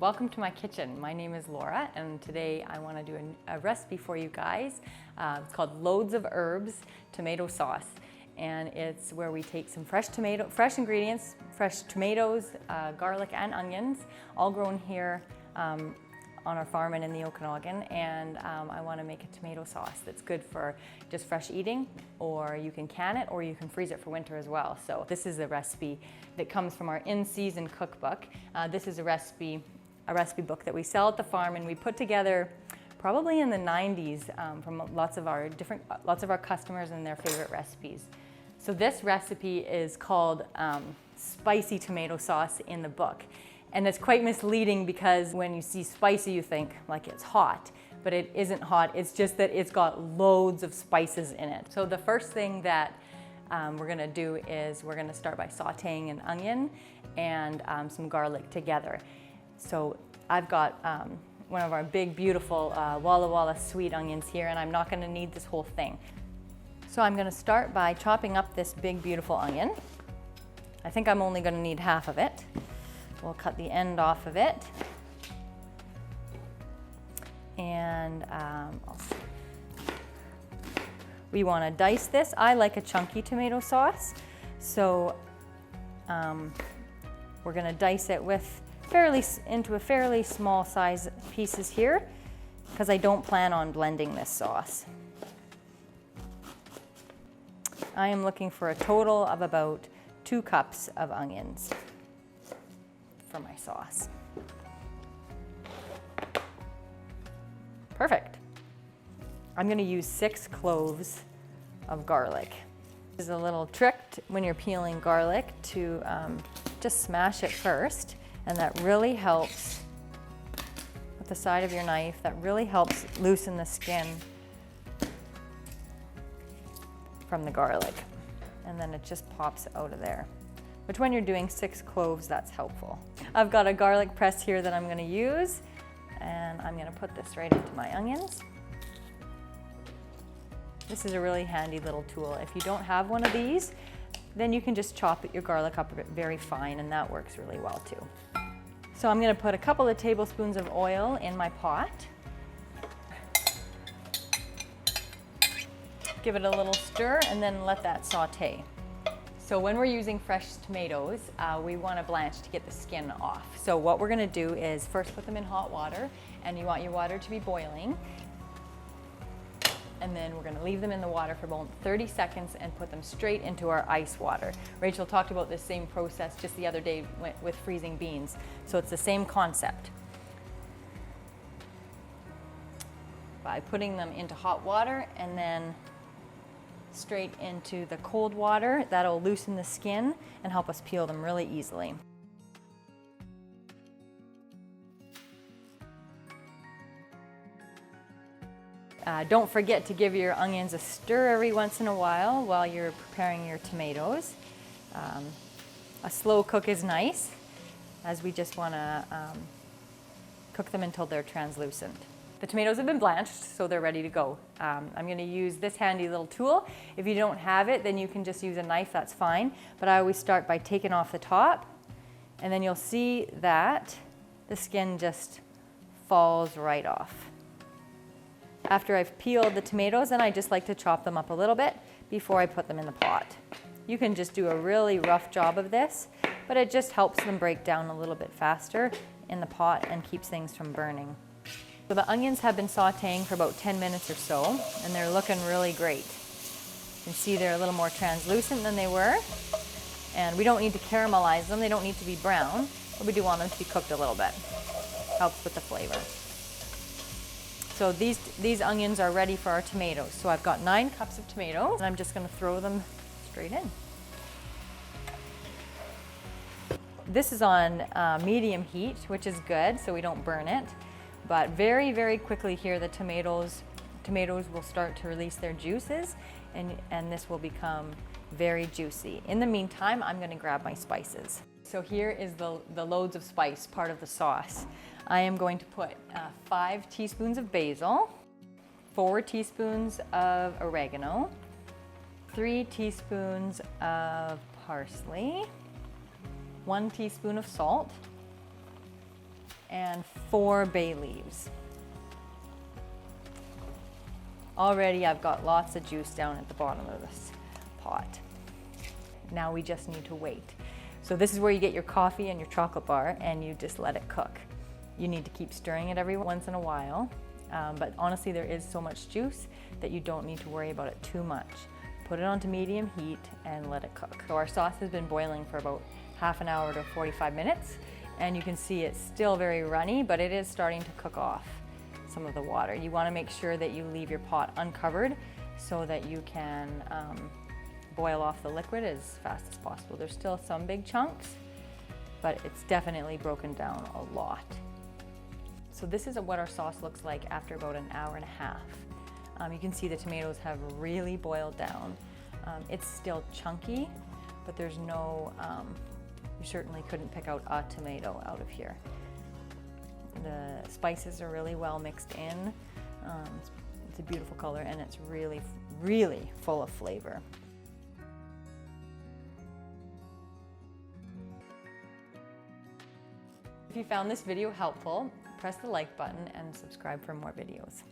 Welcome to my kitchen. My name is Laura, and today I want to do a recipe for you guys. It's called Loads of Herbs Tomato Sauce, and it's where we take some fresh ingredients, fresh tomatoes, garlic and onions, all grown here on our farm and in the Okanagan, and I want to make a tomato sauce that's good for just fresh eating, or you can can it, or you can freeze it for winter as well. So this is a recipe that comes from our in-season cookbook. This is a recipe book that we sell at the farm, and we put together probably in the 90s from lots of our customers and their favorite recipes. So this recipe is called spicy tomato sauce in the book. And it's quite misleading because when you see spicy, you think like it's hot, but it isn't hot. It's just that it's got loads of spices in it. So the first thing that we're gonna do is we're gonna start by sauteing an onion and some garlic together. So I've got one of our big, beautiful Walla Walla sweet onions here, and I'm not gonna need this whole thing. So I'm gonna start by chopping up this big, beautiful onion. I think I'm only gonna need half of it. We'll cut the end off of it. And we wanna dice this. I like a chunky tomato sauce, so we're gonna dice it into a fairly small size pieces here, because I don't plan on blending this sauce. I am looking for a total of about 2 cups of onions for my sauce. Perfect. I'm gonna use 6 cloves of garlic. There's a little trick when you're peeling garlic to just smash it first. And that really helps with the side of your knife. That really helps loosen the skin from the garlic. And then it just pops out of there. Which when you're doing 6 cloves, that's helpful. I've got a garlic press here that I'm gonna use, and I'm gonna put this right into my onions. This is a really handy little tool. If you don't have one of these, then you can just chop your garlic up very fine, and that works really well too. So I'm gonna put a couple of tablespoons of oil in my pot. Give it a little stir and then let that saute. So when we're using fresh tomatoes, we wanna blanch to get the skin off. So what we're gonna do is first put them in hot water, and you want your water to be boiling. And then we're gonna leave them in the water for about 30 seconds and put them straight into our ice water. Rachel talked about this same process just the other day with freezing beans. So it's the same concept. By putting them into hot water and then straight into the cold water, that'll loosen the skin and help us peel them really easily. Don't forget to give your onions a stir every once in a while you're preparing your tomatoes. A slow cook is nice, as we just want to cook them until they're translucent. The tomatoes have been blanched, so they're ready to go. I'm going to use this handy little tool. If you don't have it, then you can just use a knife, that's fine. But I always start by taking off the top, and then you'll see that the skin just falls right off. After I've peeled the tomatoes, then I just like to chop them up a little bit before I put them in the pot. You can just do a really rough job of this, but it just helps them break down a little bit faster in the pot and keeps things from burning. So the onions have been sauteing for about 10 minutes or so, and they're looking really great. You can see they're a little more translucent than they were, and we don't need to caramelize them. They don't need to be brown, but we do want them to be cooked a little bit. Helps with the flavor. So these onions are ready for our tomatoes. So I've got 9 cups of tomatoes, and I'm just gonna throw them straight in. This is on medium heat, which is good, so we don't burn it. But very, very quickly here, the tomatoes will start to release their juices, and this will become very juicy. In the meantime, I'm gonna grab my spices. So here is the loads of spice, part of the sauce. I am going to put 5 teaspoons of basil, 4 teaspoons of oregano, 3 teaspoons of parsley, 1 teaspoon of salt, and 4 bay leaves. Already I've got lots of juice down at the bottom of this pot. Now we just need to wait. So this is where you get your coffee and your chocolate bar and you just let it cook. You need to keep stirring it every once in a while, but honestly there is so much juice that you don't need to worry about it too much. Put it onto medium heat and let it cook. So our sauce has been boiling for about half an hour to 45 minutes, and you can see it's still very runny, but it is starting to cook off some of the water. You want to make sure that you leave your pot uncovered so that you can boil off the liquid as fast as possible. There's still some big chunks, but it's definitely broken down a lot. So this is what our sauce looks like after about an hour and a half. You can see the tomatoes have really boiled down. It's still chunky, but there's no, you certainly couldn't pick out a tomato out of here. The spices are really well mixed in. It's a beautiful color and it's really, really full of flavor. If you found this video helpful, press the like button and subscribe for more videos.